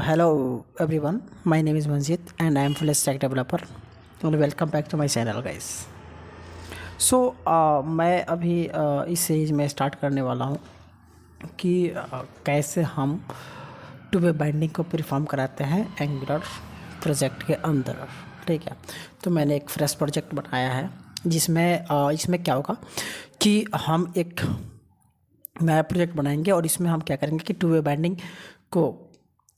Hello everyone, my name is Manjit and I am full stack developer and welcome back to my channel guys. मैं अभी इस series में start करने वाला हूँ कि कैसे हम टू वे बाइंडिंग को परफॉर्म कराते हैं एंगुलर प्रोजेक्ट के अंदर। ठीक है, तो मैंने एक फ्रेश प्रोजेक्ट बनाया है जिसमें इसमें क्या होगा कि हम एक नया प्रोजेक्ट बनाएंगे और इसमें हम क्या करेंगे कि टू वे बाइंडिंग को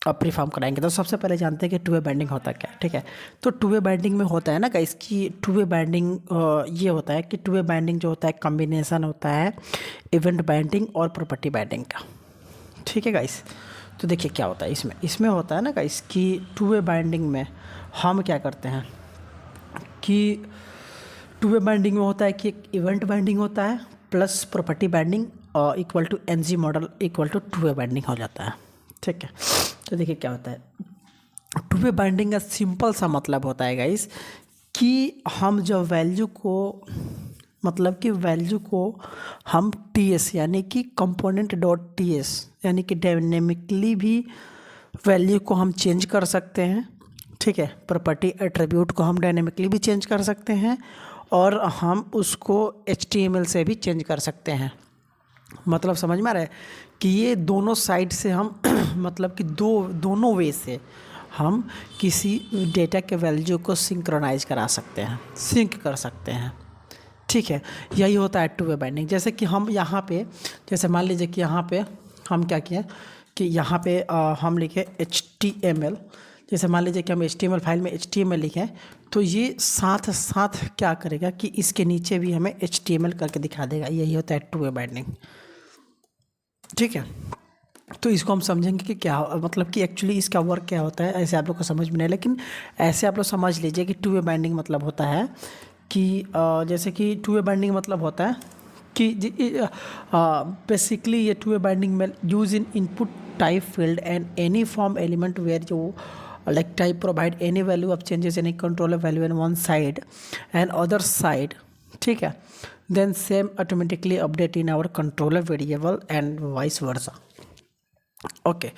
परफॉर्म कराएंगे। तो सबसे पहले जानते हैं कि टू वे बाइंडिंग होता क्या है। ठीक है, तो टू वे बाइंडिंग में होता है ना गाइस कि टू वे बाइंडिंग ये होता है कि टू वे बाइंडिंग जो होता है कॉम्बिनेशन होता है इवेंट बाइंडिंग और प्रॉपर्टी बाइंडिंग का। ठीक है गाइस, तो देखिए क्या होता है इसमें होता है ना गाइस कि टू वे बाइंडिंग में हम क्या करते हैं कि टू वे बाइंडिंग में होता है कि एक इवेंट बाइंडिंग होता है plus property binding equal to NG model equal to way binding हो जाता है। ठीक है, तो देखिए क्या होता है टू वे बाइंडिंग का सिंपल सा मतलब होता है गाइस कि हम जब वैल्यू को हम टीएस यानी कि कंपोनेंट डॉट टीएस यानी कि डायनेमिकली भी वैल्यू को हम चेंज कर सकते हैं। ठीक है, प्रॉपर्टी एट्रीब्यूट को हम डायनेमिकली भी चेंज कर सकते हैं और हम उसको HTML से भी चेंज कर सकते हैं। मतलब समझ में आ रहा है कि ये दोनों साइड से हम मतलब कि दोनों वे से हम किसी डेटा के वैल्यू को सिंक्रोनाइज करा सकते हैं, सिंक कर सकते हैं। ठीक है, यही होता है टू वे बाइंडिंग। जैसे कि हम यहाँ पे जैसे मान लीजिए कि यहाँ पे हम क्या किए कि यहाँ पे हम लिखे HTML। जैसे मान लीजिए कि हम HTML फाइल में HTML लिखें तो ये साथ साथ क्या करेगा कि इसके नीचे भी हमें HTML करके दिखा देगा। यही होता है टू वे बाइंडिंग। ठीक है, तो इसको हम समझेंगे कि क्या मतलब कि एक्चुअली इसका वर्क क्या होता है। ऐसे आप लोग को समझ में नहीं, लेकिन ऐसे आप लोग समझ लीजिए कि टू वे बाइंडिंग मतलब होता है कि जैसे कि टू वे बाइंडिंग मतलब होता है कि बेसिकली ये टू वे बाइंडिंग में use in input type field and any form element where जो like type provide any value of changes any controller value in one side and other side. ठीक है, then same automatically update in our controller variable and vice versa. Okay,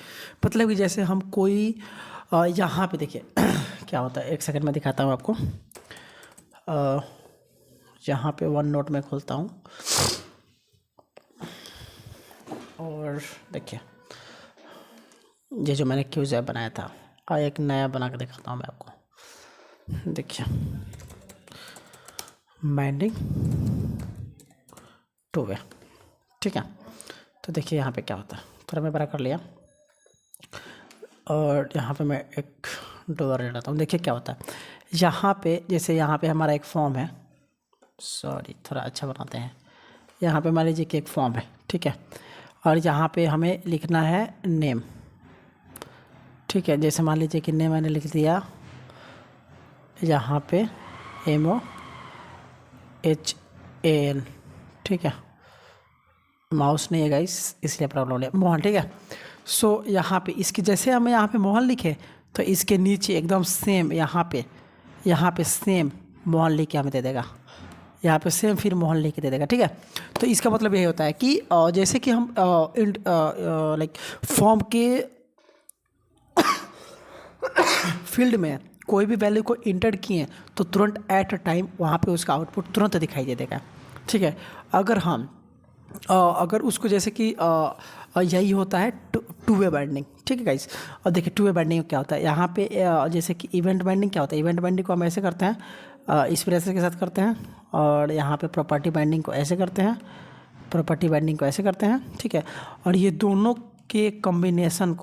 मतलब कि जैसे हम कोई यहाँ पे देखिए क्या होता है, एक सेकंड में दिखाता हूँ आपको। यहाँ पे वन नोट में खोलता हूँ और देखिए ये जो मैंने क्यूज ऐप बनाया था एक नया बना के दिखाता हूँ मैं आपको। देखिए बाइंडिंग टू वे। ठीक है, तो देखिए यहाँ पे क्या होता है, थोड़ा मैं बड़ा कर लिया और यहाँ पे मैं एक डोर ले लेता हूँ। देखिए क्या होता है यहाँ पे, जैसे यहाँ पे हमारा एक फॉर्म है, सॉरी थोड़ा अच्छा बनाते हैं। यहाँ पे मान लीजिए कि एक फॉर्म है। ठीक है, और यहाँ पे हमें लिखना है नेम। ठीक है, जैसे मान लीजिए कि नेम मैंने लिख दिया यहाँ पे MOHAN। ठीक है, माउस नहीं है गाइस इसलिए प्रॉब्लम हो रही है, मोहन। ठीक है, सो यहाँ पे इसकी जैसे हम यहाँ पे मोहन लिखे तो इसके नीचे एकदम सेम यहाँ पे सेम मोहन लिख के हमें दे देगा, यहाँ पे सेम फिर मोहन लिख के दे देगा। ठीक है, तो इसका मतलब यही होता है कि जैसे कि हम लाइक फॉर्म के फील्ड में कोई भी वैल्यू को इंटर किए तो तुरंत एट अ टाइम वहाँ पे उसका आउटपुट तुरंत दिखाई दे देगा। ठीक है, अगर उसको जैसे कि यही होता है टू वे बाइंडिंग। ठीक है गाइस, और देखिए टू वे बाइंडिंग क्या होता है यहाँ पे जैसे कि इवेंट बाइंडिंग क्या होता है। इवेंट बाइंडिंग को हम ऐसे करते हैं, इस प्रोसेस के साथ करते हैं, और यहाँ पे प्रॉपर्टी बाइंडिंग को ऐसे करते हैं, प्रॉपर्टी बाइंडिंग को ऐसे करते हैं। ठीक है, और ये दोनों के कॉम्बिनेशन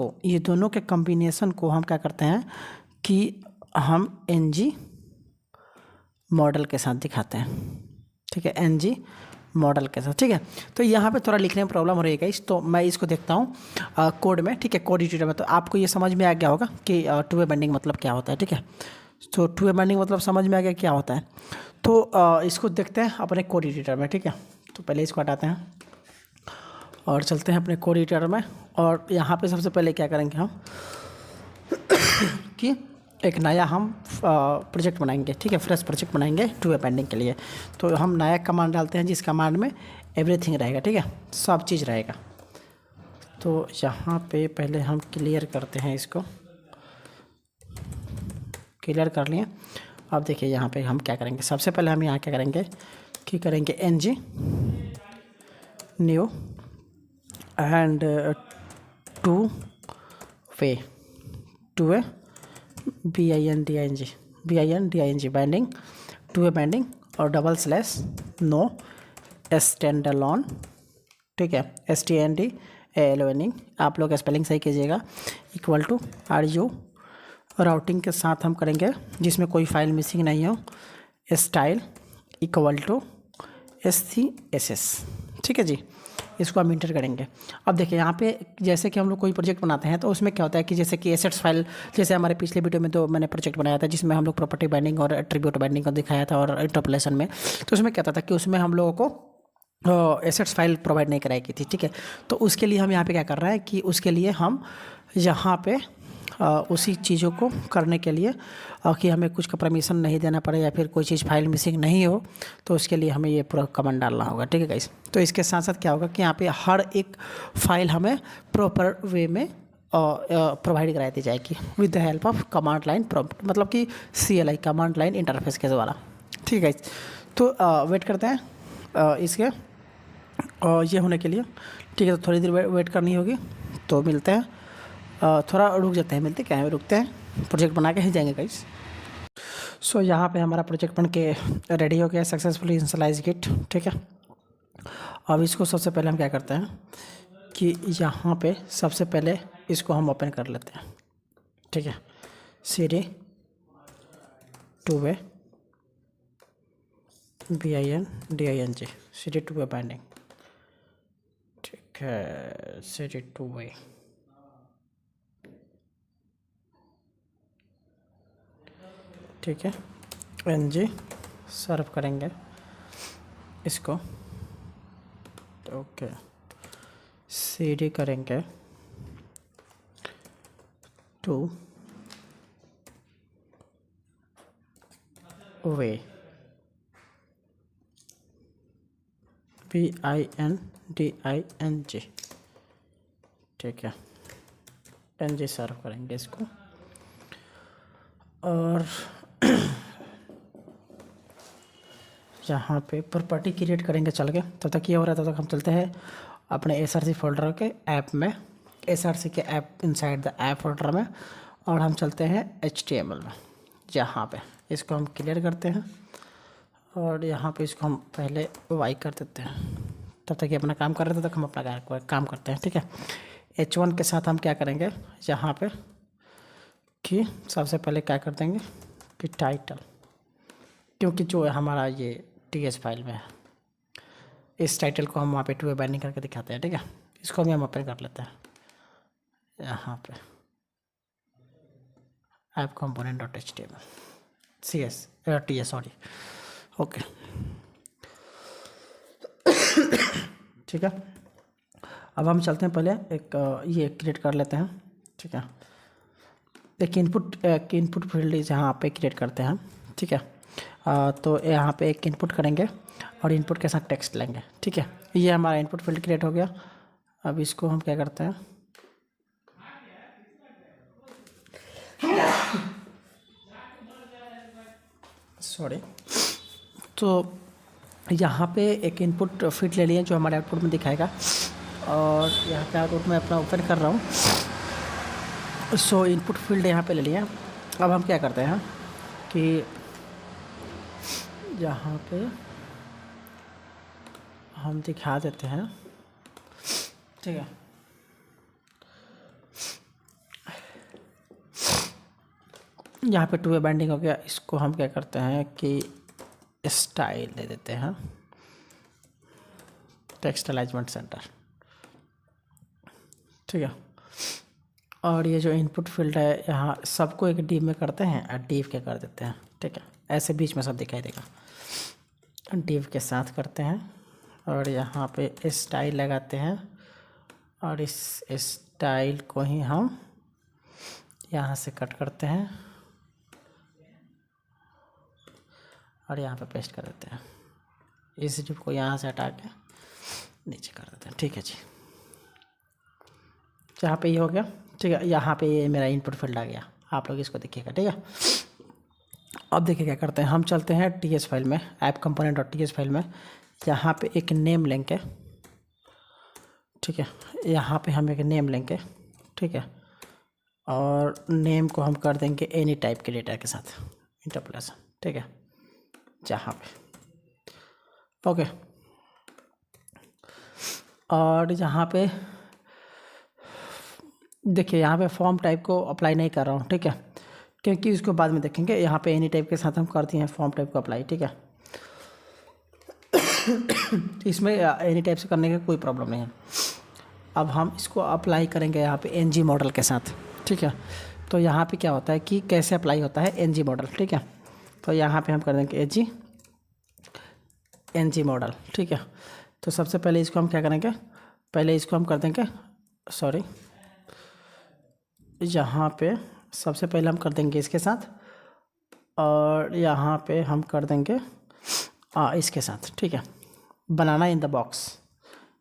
को हम क्या करते हैं कि हम NG मॉडल के साथ दिखाते हैं। ठीक है, NG मॉडल के साथ। ठीक है, तो यहाँ पे थोड़ा लिखने में प्रॉब्लम हो रही है गाइस, तो मैं इसको देखता हूँ कोड में। ठीक है, कोड एडिटर में, तो आपको ये समझ में आ गया होगा कि टू वे बाइंडिंग मतलब क्या होता है। ठीक है, तो टू वे बाइंडिंग मतलब समझ में आ गया क्या होता है। तो इसको देखते हैं अपने कोड एडिटर में। ठीक है, तो पहले इसको हटाते हैं और चलते हैं अपने कोड एडिटर में। और यहाँ पे सबसे पहले क्या करेंगे हम कि एक नया हम प्रोजेक्ट बनाएंगे। ठीक है, फ्रेश प्रोजेक्ट बनाएंगे टू वे बाइंडिंग के लिए। तो हम नया कमांड डालते हैं जिस कमांड में एवरीथिंग रहेगा। ठीक है, सब चीज़ रहेगा। तो यहाँ पे पहले हम क्लियर करते हैं इसको। क्लियर कर लिए। अब देखिए यहाँ पे हम क्या करेंगे, सबसे पहले हम यहाँ क्या करेंगे कि करेंगे ng new and two way BINDING binding, to way binding और डबल स्लैश नो स्टैंडअलोन, ठीक है, STANDALON, आप लोग स्पेलिंग सही कीजिएगा, इक्वल टू RU राउटिंग के साथ हम करेंगे जिसमें कोई फाइल मिसिंग नहीं हो, स्टाइल इक्वल टू SCSS, ठीक है जी। इसको हम इंटर करेंगे। अब देखिए यहाँ पे जैसे कि हम लोग कोई प्रोजेक्ट बनाते हैं तो उसमें क्या होता है कि जैसे कि एसेट्स फाइल, जैसे हमारे पिछले वीडियो में तो मैंने प्रोजेक्ट बनाया था जिसमें हम लोग प्रॉपर्टी बाइंडिंग और एट्रीब्यूट बाइंडिंग को दिखाया था और इंटरपोलेशन में, तो उसमें क्या होता था कि उसमें हम लोगों को एसेट्स फाइल प्रोवाइड नहीं कराई गई थी, ठीक है। तो उसके लिए हम यहाँ पे क्या कर रहे हैं कि उसके लिए हम यहाँ पे उसी चीज़ों को करने के लिए कि हमें कुछ का परमिशन नहीं देना पड़े या फिर कोई चीज़ फाइल मिसिंग नहीं हो, तो उसके लिए हमें ये पूरा कमांड डालना होगा, ठीक है गाइस। तो इसके साथ साथ क्या होगा कि यहाँ पे हर एक फाइल हमें प्रॉपर वे में प्रोवाइड कराई दी जाएगी with the help of command line prompt, मतलब कि CLI कमांड लाइन इंटरफेस के द्वारा, ठीक है गाइस। तो वेट करते हैं इसके ये होने के लिए, ठीक है। तो थोड़ी देर वेट करनी होगी, तो मिलते हैं, थोड़ा रुक जाते हैं, मिलते क्या है, रुकते हैं, प्रोजेक्ट बना के ही जाएंगे गाइस। सो यहाँ पे हमारा प्रोजेक्ट बन के रेडी हो गया, सक्सेसफुली इनिशियलाइज गिट, ठीक है। अब इसको सबसे पहले हम क्या करते हैं कि यहाँ पे सबसे पहले इसको हम ओपन कर लेते हैं, ठीक है। CD two way BINDING CD to way binding, ठीक है, CD टू वे, ठीक है। NG सर्व करेंगे इसको, ओके। CD करेंगे टू वे BINDING, ठीक है। NG सर्व करेंगे इसको, और यहाँ पे प्रॉपर्टी क्रिएट करेंगे चल के। तब तक ये हो रहा है, तब तक हम चलते हैं अपने SRC फोल्डर के ऐप में, SRC के app inside the app folder में, और हम चलते हैं HTML में। यहाँ पे इसको हम क्लियर करते हैं और यहाँ पे इसको हम पहले वाई कर देते हैं। तब तक ये अपना काम कर रहे थे, तब तक हम अपना काम करते हैं, ठीक है। H1 के साथ हम क्या करेंगे यहाँ पे कि सबसे पहले क्या कर देंगे कि टाइटल, क्योंकि जो हमारा ये TS फाइल में है, इस टाइटल को हम वहाँ पे टू वे बाइंडिंग करके दिखाते हैं, ठीक है। इसको भी हम ओपन कर लेते हैं यहाँ पे app component dot HTML TS, sorry, okay, ठीक है। अब हम चलते हैं, पहले एक ये क्रिएट कर लेते हैं, ठीक है। एक इनपुट फील्ड जहाँ पे क्रिएट करते हैं, ठीक है। तो यहाँ पे एक इनपुट करेंगे और इनपुट के साथ टेक्स्ट लेंगे, ठीक है। ये हमारा इनपुट फील्ड क्रिएट हो गया। अब इसको हम क्या करते हैं, सॉरी, तो यहाँ पे एक इनपुट फील्ड ले लिए जो हमारे आउटपुट में दिखाएगा, और यहाँ पे आउटपुट में अपना ओपन कर रहा हूँ। सो इनपुट फील्ड यहाँ पे ले लिया। अब हम क्या करते हैं कि यहाँ पे हम दिखा देते हैं, ठीक है। यहाँ पे टू वे बाइंडिंग हो गया। इसको हम क्या करते हैं कि स्टाइल दे देते हैं, टेक्स्ट अलाइनमेंट सेंटर, ठीक है। और ये जो इनपुट फील्ड है यहाँ सबको एक डिव में करते हैं और डिव के कर देते हैं, ठीक है। ऐसे बीच में सब दिखाई देगा, डिव के साथ करते हैं और यहाँ पे स्टाइल लगाते हैं, और इस स्टाइल को ही हम यहाँ से कट करते हैं और यहाँ पे पेस्ट कर देते हैं। इस डिव को यहाँ से हटा के नीचे कर देते हैं, ठीक है जी। यहाँ पे ये हो गया, ठीक है। यहाँ पे ये मेरा इनपुट फील्ड आ गया, आप लोग इसको देखिएगा, ठीक है। अब देखिए क्या करते हैं, हम चलते हैं टीएस फाइल में, ऐप कंपोनेंट और टीएस फाइल में। यहाँ पे एक नेम लेंगे, ठीक है, यहाँ पे हम एक नेम लेंगे, ठीक है, और नेम को हम कर देंगे एनी टाइप के डेटा के साथ इंटरपोलेशन, ठीक है, जहाँ पे ओके। और यहाँ पे देखिए, यहाँ पे फॉर्म टाइप को अप्लाई नहीं कर रहा हूँ, ठीक है, क्योंकि इसको बाद में देखेंगे। यहाँ पे एनी टाइप के साथ हम करते हैं फॉर्म टाइप को अप्लाई, ठीक है। इसमें एनी टाइप से करने का कोई प्रॉब्लम नहीं है। अब हम इसको अप्लाई करेंगे यहाँ पे एनजी मॉडल के साथ, ठीक है। तो यहाँ पे क्या होता है कि कैसे अप्लाई होता है एनजी मॉडल, ठीक है। तो यहाँ पे हम कर देंगे एनजी मॉडल, ठीक है। तो सबसे पहले इसको हम क्या करेंगे, पहले इसको हम कर देंगे, सॉरी, यहाँ पे सबसे पहले हम कर देंगे इसके साथ, और यहाँ पे हम कर देंगे इसके साथ, ठीक है, बनाना इन द बॉक्स।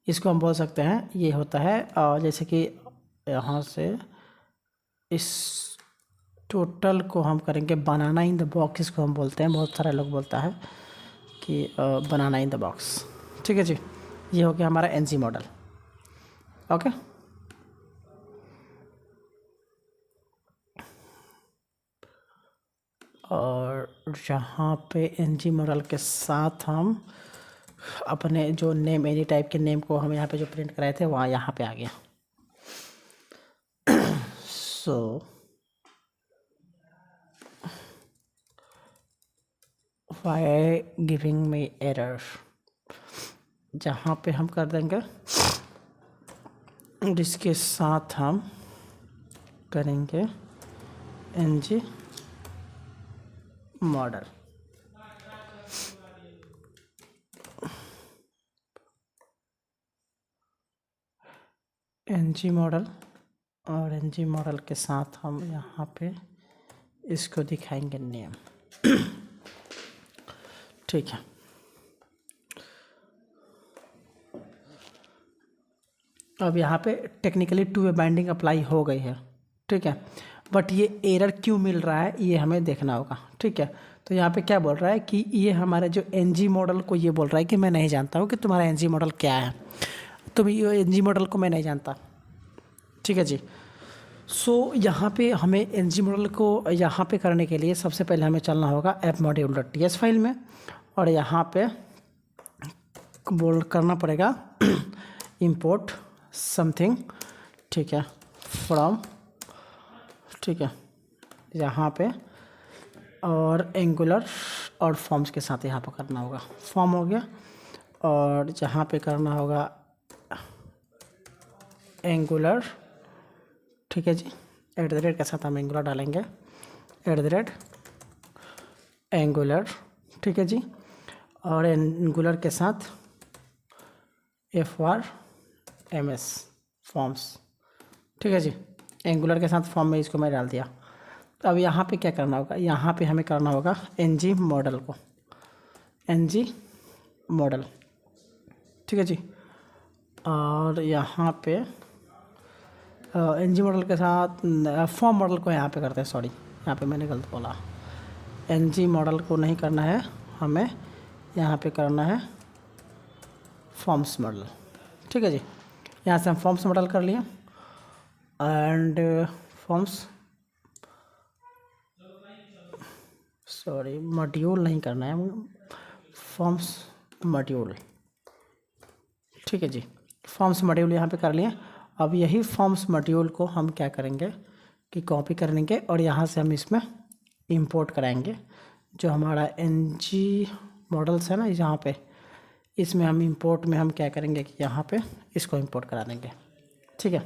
इसको हम बोल सकते हैं, ये होता है जैसे कि यहाँ से इस टोटल को हम करेंगे बनाना इन द बॉक्स, इसको हम बोलते हैं, बहुत सारे लोग बोलता है कि बनाना इन द बॉक्स, ठीक है जी। ये हो गया हमारा एनजी मॉडल, ओके। और यहाँ पे एनजी मॉडल के साथ हम अपने जो नेम एनी टाइप के नेम को हम यहाँ पे जो प्रिंट कराए थे वहाँ यहाँ पे आ गया। So why giving me error, जहाँ पे हम कर देंगे, जिसके साथ हम करेंगे एनजी मॉडल, एनजी मॉडल, और एनजी मॉडल के साथ हम यहाँ पे इसको दिखाएंगे नेम, ठीक है। अब यहाँ पे technically to way binding apply हो गई है, ठीक है, बट ये एरर क्यों मिल रहा है ये हमें देखना होगा, ठीक है। तो यहाँ पे क्या बोल रहा है कि ये हमारे जो एनजी मॉडल को ये बोल रहा है कि मैं नहीं जानता हूँ कि तुम्हारा एनजी मॉडल क्या है, तुम ये एनजी मॉडल को मैं नहीं जानता, ठीक है जी। सो यहाँ पे हमें एनजी मॉडल को यहाँ पे करने के लिए सबसे पहले हमें चलना होगा app module dot T S file में, और यहाँ पे बोल करना पड़ेगा इम्पोर्ट समथिंग, ठीक है, फ्रॉम, ठीक है, यहाँ पे, और एंगुलर और फॉर्म्स के साथ यहाँ पे करना होगा, फॉर्म हो गया, और जहाँ पे करना होगा एंगुलर, ठीक है जी, @ के साथ हम एंगुलर डालेंगे, एंगुलर, ठीक है जी, और एंगुलर के साथ FRMS फॉर्म्स, ठीक है जी, एंगुलर के साथ फॉर्म में इसको मैं डाल दिया। तो अब यहाँ पे क्या करना होगा, यहाँ पे हमें करना होगा एनजी मॉडल को, एनजी मॉडल, ठीक है जी, और यहाँ पे एनजी मॉडल के साथ फॉर्म मॉडल को यहाँ पे करते हैं, सॉरी यहाँ पे मैंने गलत बोला, एनजी मॉडल को नहीं करना है हमें, यहाँ पे करना है फॉर्म्स मॉडल, ठीक है जी। यहाँ से हम फॉर्म्स मॉडल कर लिए, एंड फॉर्म्स, सॉरी मॉड्यूल नहीं करना है, फॉर्म्स मॉड्यूल, ठीक है जी, फॉर्म्स मॉड्यूल यहाँ पे कर लिए। अब यही फॉर्म्स मॉड्यूल को हम क्या करेंगे कि कॉपी करेंगे, और यहाँ से हम इसमें इंपोर्ट कराएंगे जो हमारा एनजी मॉडल्स है ना, यहाँ पे इसमें हम इंपोर्ट में हम क्या करेंगे कि यहाँ पे इसको इंपोर्ट करा देंगे, ठीक है।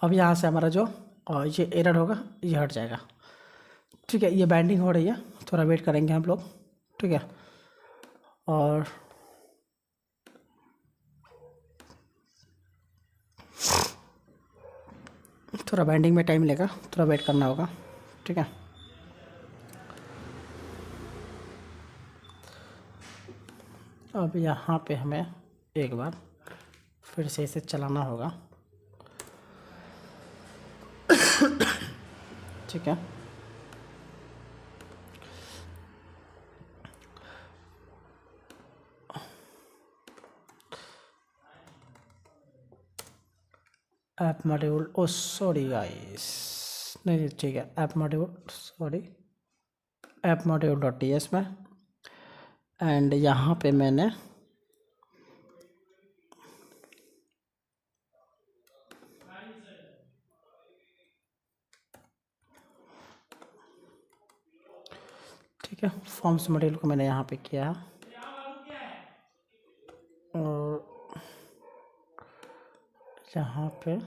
अब यहाँ से हमारा जो ये एरर होगा ये हट जाएगा, ठीक है। ये बाइंडिंग हो रही है, थोड़ा वेट करेंगे हम लोग, ठीक है, और थोड़ा बाइंडिंग में टाइम लेगा, थोड़ा वेट करना होगा, ठीक है। अब यहाँ पे हमें एक बार फिर से इसे चलाना होगा, ठीक है। ऐप मॉड्यूल, ओ सॉरी गाइस, नहीं ठीक है, app module, sorry, app module dot T S में, एंड यहाँ पे मैंने ठीक है फॉर्म्स मॉड्यूल को मैंने यहाँ पे किया, और यहाँ पे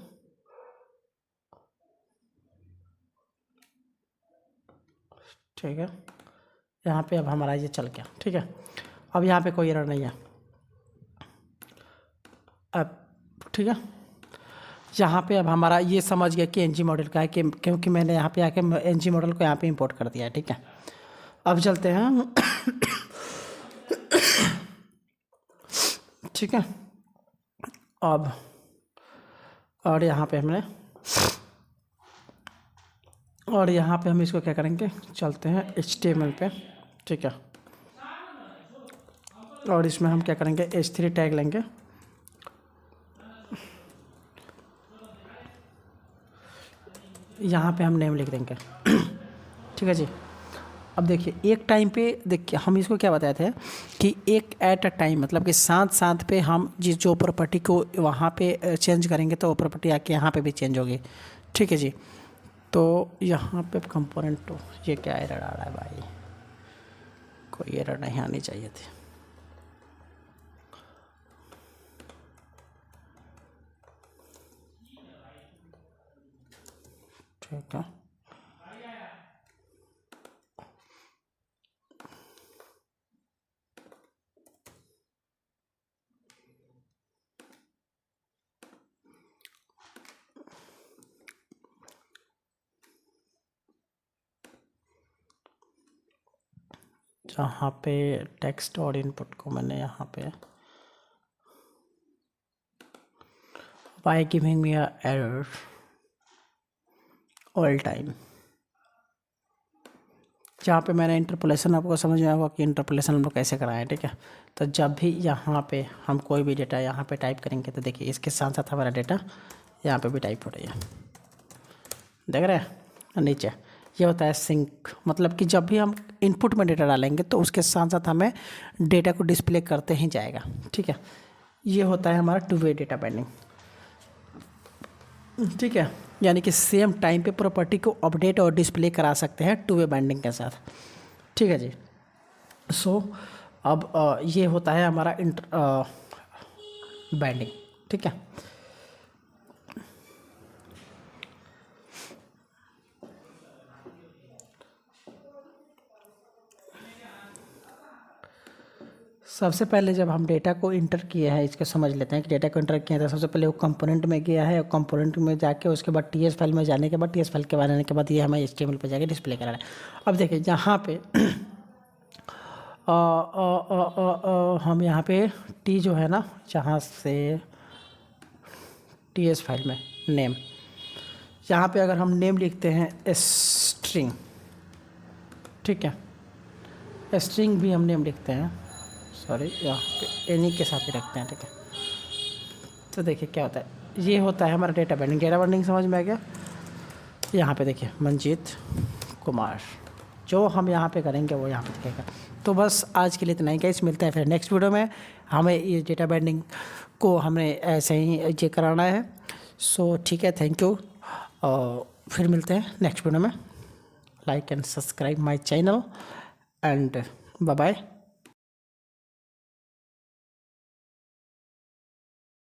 ठीक है, यहाँ पे अब हमारा ये चल गया। ठीक है, अब यहाँ पे कोई एरर नहीं है अब। ठीक है, यहाँ पे अब हमारा ये समझ गया कि एनजी मॉडल का है, कि क्योंकि मैंने यहाँ पे आके एनजी मॉडल को यहाँ पे इंपोर्ट कर दिया है। ठीक है, अब चलते हैं ठीक है, अब और यहाँ पे हमने, और यहाँ पे हम इसको क्या करेंगे, चलते हैं HTML पे। ठीक है, और इसमें हम क्या करेंगे, H3 टैग लेंगे, यहाँ पे हम नेम लिख देंगे। ठीक है जी, अब देखिए एक टाइम पे, देखिए हम इसको क्या बताए थे कि एक एट अ टाइम, मतलब कि साथ साथ पे हम जिस जो प्रॉपर्टी को वहाँ पे चेंज करेंगे तो वो प्रॉपर्टी आके यहाँ पे भी चेंज होगी। ठीक है जी, तो यहाँ पे कंपोनेंट, तो ये क्या एरर आ रहा है भाई, कोई एरर नहीं आनी चाहिए थी। ठीक है, जहाँ पे टेक्स्ट और इनपुट को मैंने यहाँ पे by giving me a error all time, जहाँ पे मैंने इंटरपोलेशन, आपको समझ में आएगा कि इंटरपोलेशन हम लोग कैसे कराएं। ठीक है, तो जब भी यहाँ पे हम कोई भी डेटा यहाँ पे टाइप करेंगे तो देखिए इसके साथ साथ हमारा डेटा यहाँ पे भी टाइप हो रही है, देख रहे हैं नीचे। ये होता है सिंक, मतलब कि जब भी हम इनपुट में डेटा डालेंगे तो उसके साथ साथ हमें डेटा को डिस्प्ले करते ही जाएगा। ठीक है, ये होता है हमारा टू वे डेटा बाइंडिंग। ठीक है, यानी कि सेम टाइम पे प्रॉपर्टी को अपडेट और डिस्प्ले करा सकते हैं टू वे बाइंडिंग के साथ। ठीक है जी, सो अब ये होता है हमारा बाइंडिंग। ठीक है, सबसे पहले जब हम डेटा को इंटर किए हैं, इसको समझ लेते हैं कि डेटा को इंटर किया था। सबसे पहले वो कंपोनेंट में गया है, और कंपोनेंट में जाके उसके बाद टीएस फाइल में जाने के बाद, टीएस फाइल के आने के बाद ये हमें HTML पे जाके डिस्प्ले करा है। अब देखिए यहाँ पे हम यहाँ पे टी जो है ना, जहाँ से टीएस फाइल में नेम, यहाँ पे अगर हम नेम लिखते हैं स्ट्रिंग, ठीक है, स्ट्रिंग भी हम नेम लिखते हैं, सॉरी यहाँ पे एनी के साथ ही रखते हैं। ठीक है, तो देखिए क्या होता है, ये होता है हमारा डेटा बाइंडिंग। डेटा बाइंडिंग समझ में आ गया। यहाँ पे देखिए मनजीत कुमार, जो हम यहाँ पे करेंगे वो यहाँ पे दिखेगा। तो बस आज के लिए इतना ही गाइस, मिलते हैं फिर नेक्स्ट वीडियो में। हमें ये डेटा बाइंडिंग को हमें ऐसे ही ये कराना है। सो ठीक है, थैंक यू, और फिर मिलते हैं नेक्स्ट वीडियो में। Like and subscribe my channel and bye bye.